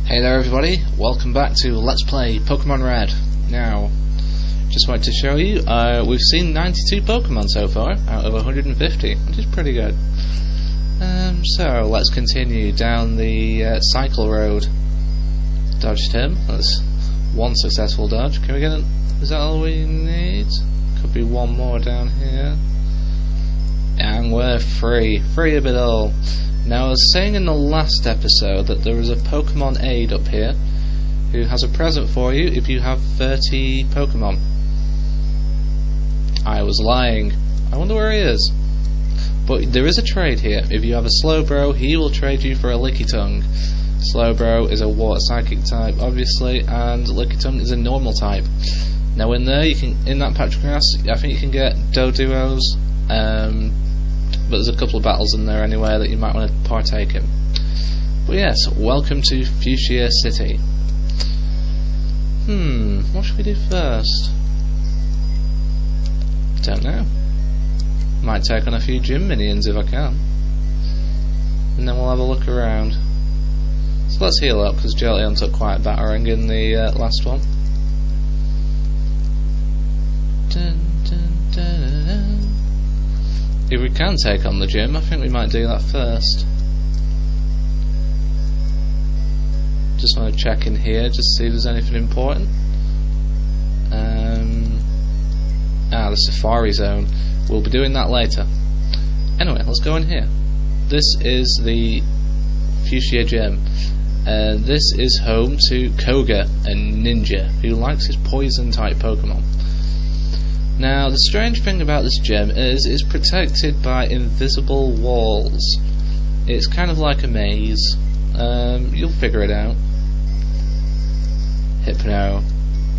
Hey there everybody, welcome back to Let's Play Pokemon Red. Now, just wanted to show you, we've seen 92 Pokemon so far, out of 150, which is pretty good. So, let's continue down the cycle road. Dodged him, that's one successful dodge. Can we get is that all we need? Could be one more down here. And we're free of it all. Now, I was saying in the last episode that there was a Pokemon aide up here who has a present for you if you have 30 Pokemon. I was lying. I wonder where he is. But there is a trade here. If you have a Slowbro, he will trade you for a Lickitung. Slowbro is a water psychic type, obviously, and Lickitung is a normal type. Now, in there, in that patch of grass, I think you can get Doduos. But there's a couple of battles in there anyway that you might want to partake in. But yes, welcome to Fuchsia City. What should we do first? Don't know. Might take on a few gym minions if I can. And then we'll have a look around. So let's heal up, because Jolteon took quite a battering in the last one. If we can take on the gym, I think we might do that first. Just want to check in here, just see if there's anything important. The Safari Zone. We'll be doing that later. Anyway, let's go in here. This is the Fuchsia Gym. This is home to Koga, a ninja, who likes his poison-type Pokemon. Now, the strange thing about this gym is it's protected by invisible walls. It's kind of like a maze. You'll figure it out. Hypno.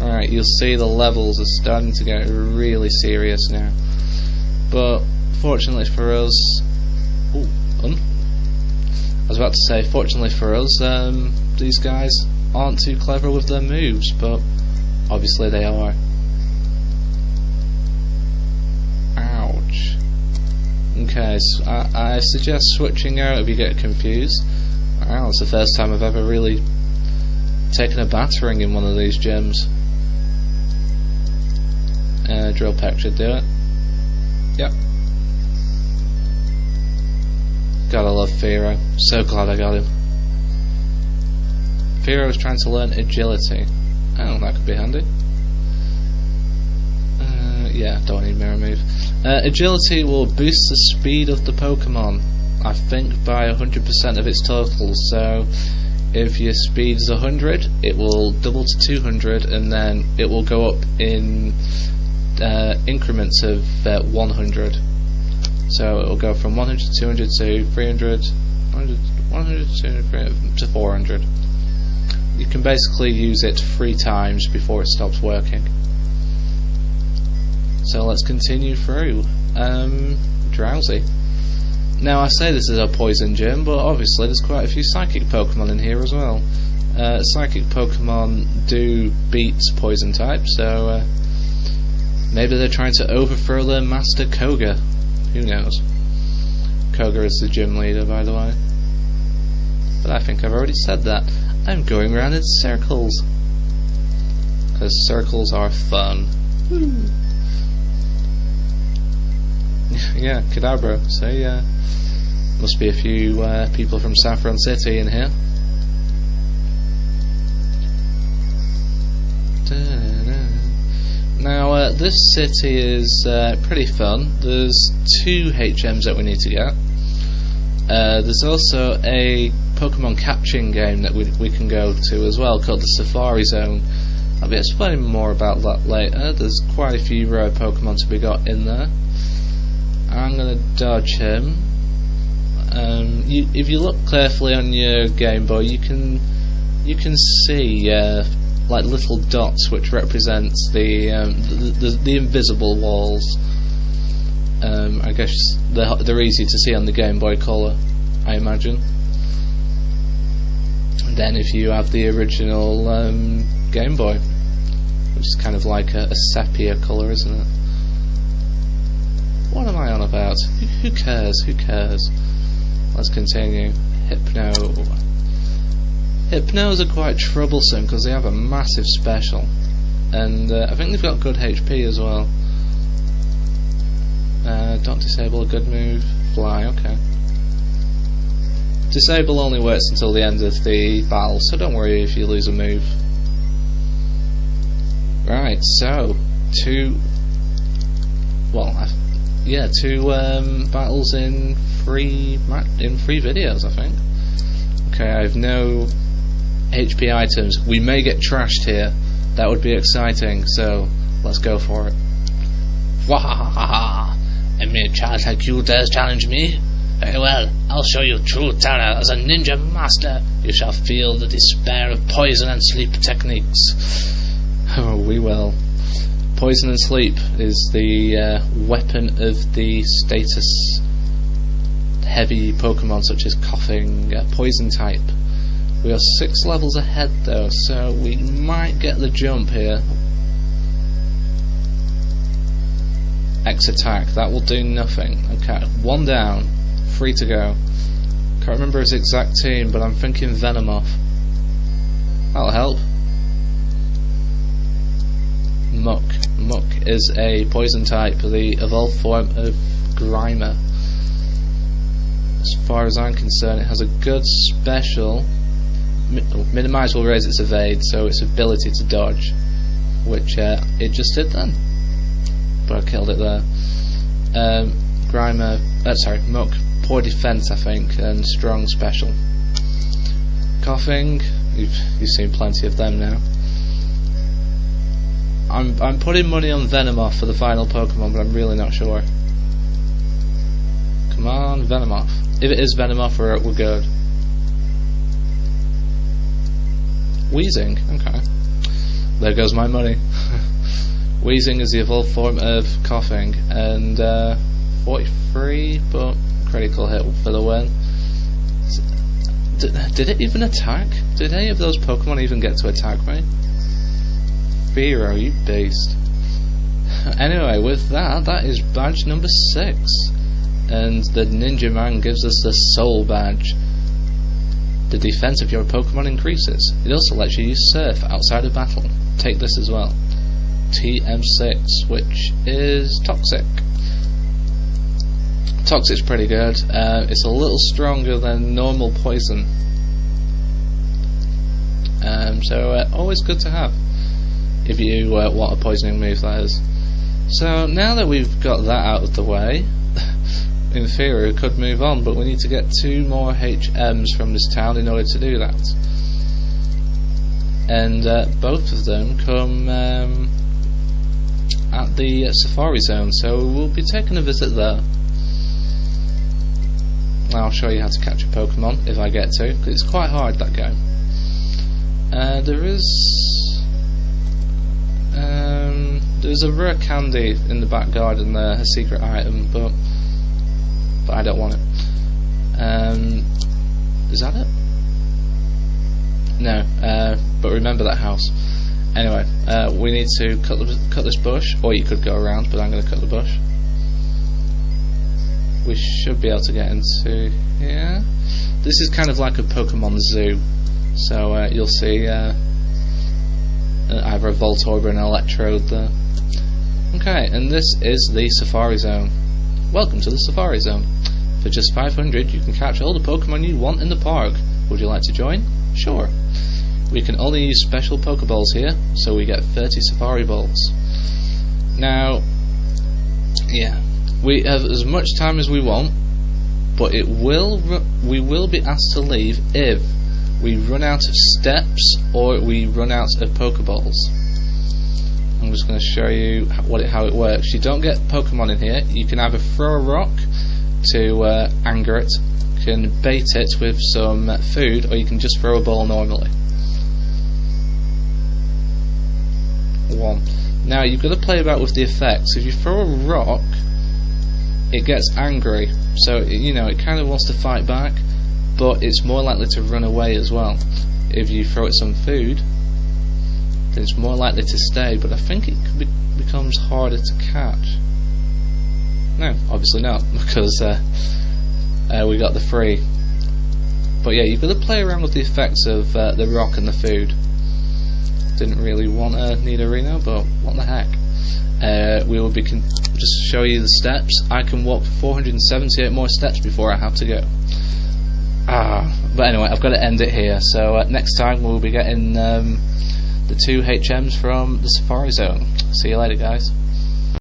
Alright, you'll see the levels are starting to get really serious now. But, fortunately for us... I was about to say, fortunately for us, these guys aren't too clever with their moves, but obviously they are. Okay, so I suggest switching out if you get confused. Wow, it's the first time I've ever really taken a battering in one of these gyms. Drill Peck should do it. Yep. Gotta love Firo. So glad I got him. Firo is trying to learn agility. Oh, that could be handy. Yeah, don't need mirror move. Agility will boost the speed of the Pokemon, I think by 100% of its total. So if your speed is 100, it will double to 200, and then it will go up in increments of 100. So it will go from 100 to 200 to 300, 100 to 400. You can basically use it 3 times before it stops working. So let's continue through. Drowsy. Now, I say this is a poison gym, but obviously there's quite a few psychic Pokemon in here as well. Psychic Pokemon do beat poison type, so maybe they're trying to overthrow their master Koga. Who knows? Koga is the gym leader, by the way. But I think I've already said that. I'm going around in circles. Because circles are fun. Woo. Yeah, Kadabra. So yeah, must be a few people from Saffron City in here. Now, this city is pretty fun. There's 2 HMs that we need to get. There's also a Pokemon catching game that we can go to as well, called the Safari Zone. I'll be explaining more about that later. There's quite a few rare Pokemon to be got in there. I'm going to dodge him. If you look carefully on your Game Boy, you can see like little dots which represents the invisible walls. I guess they're easy to see on the Game Boy Color, I imagine. And then if you have the original Game Boy, which is kind of like a sepia colour, isn't it? What am I on about? Who cares? Who cares? Let's continue. Hypno. Hypnos are quite troublesome because they have a massive special, and I think they've got good HP as well. Don't disable, a good move. Fly, okay. Disable only works until the end of the battle, so don't worry if you lose a move. Right, so two battles in three videos, I think. Okay, I have no HP items. We may get trashed here. That would be exciting, so let's go for it. Wahahaha! A mere child like you dares challenge me? Very well, I'll show you true terror as a ninja master. You shall feel the despair of poison and sleep techniques. Oh, we will. Poison and sleep is the weapon of the status heavy Pokemon such as coughing, poison type. We are 6 levels ahead though, so we might get the jump here. X attack, that will do nothing. Okay, 1 down, 3 to go. Can't remember his exact team, but I'm thinking Venomoth. That'll help. Muck. Muck is a poison type, the evolved form of Grimer. As far as I'm concerned, it has a good special. Minimize will raise its evade, so its ability to dodge, which it just did then. But I killed it there. Grimer, Muck, poor defense I think, and strong special. Coughing, you've seen plenty of them now. I'm putting money on Venomoth for the final Pokemon, but I'm really not sure. Come on, Venomoth. If it is Venomoth, we're good. Wheezing, okay. There goes my money. Wheezing is the evolved form of coughing, and 43, but critical hit for the win. Did it even attack? Did any of those Pokemon even get to attack me? Firo, you beast. Anyway, with that is badge number 6, and the Ninja Man gives us the Soul badge. The defense of your Pokemon increases. It also lets you use Surf outside of battle. Take this as well. TM6, which is Toxic. Toxic's pretty good. It's a little stronger than normal poison, so always good to have if you want a poisoning move, that is. So now that we've got that out of the way, in theory we could move on, but we need to get 2 more HMs from this town in order to do that, and both of them come at the Safari Zone, so we'll be taking a visit there. I'll show you how to catch a Pokemon if I get to, because it's quite hard, that game. There's a rare candy in the back garden there, a secret item, but I don't want it. Is that it? No, but remember that house. Anyway, we need to cut this bush, or you could go around, but I'm going to cut the bush. We should be able to get into here. This is kind of like a Pokemon zoo, so you'll see either a Voltorb or an Electrode there. Okay, and this is the Safari Zone. Welcome to the Safari Zone. For just 500 you can catch all the Pokemon you want in the park. Would you like to join? Sure. We can only use special Pokeballs here, so we get 30 Safari Balls. Now, yeah, we have as much time as we want, but we will be asked to leave if we run out of steps or we run out of Pokeballs. I'm just going to show you how it works. You don't get Pokemon in here. You can either throw a rock to anger it, you can bait it with some food, or you can just throw a ball normally. 1. Now you've got to play about with the effects. If you throw a rock, it gets angry, so it kind of wants to fight back, but it's more likely to run away as well. If you throw it some food, then it's more likely to stay, but I think it becomes harder to catch. No, obviously not, because we got the free. But yeah, you've got to play around with the effects of the rock and the food. Didn't really want a Nidorino, but what the heck. We will be just show you the steps. I can walk 478 more steps before I have to go. But anyway, I've got to end it here. So next time we'll be getting the 2 HMs from the Safari Zone. See you later, guys.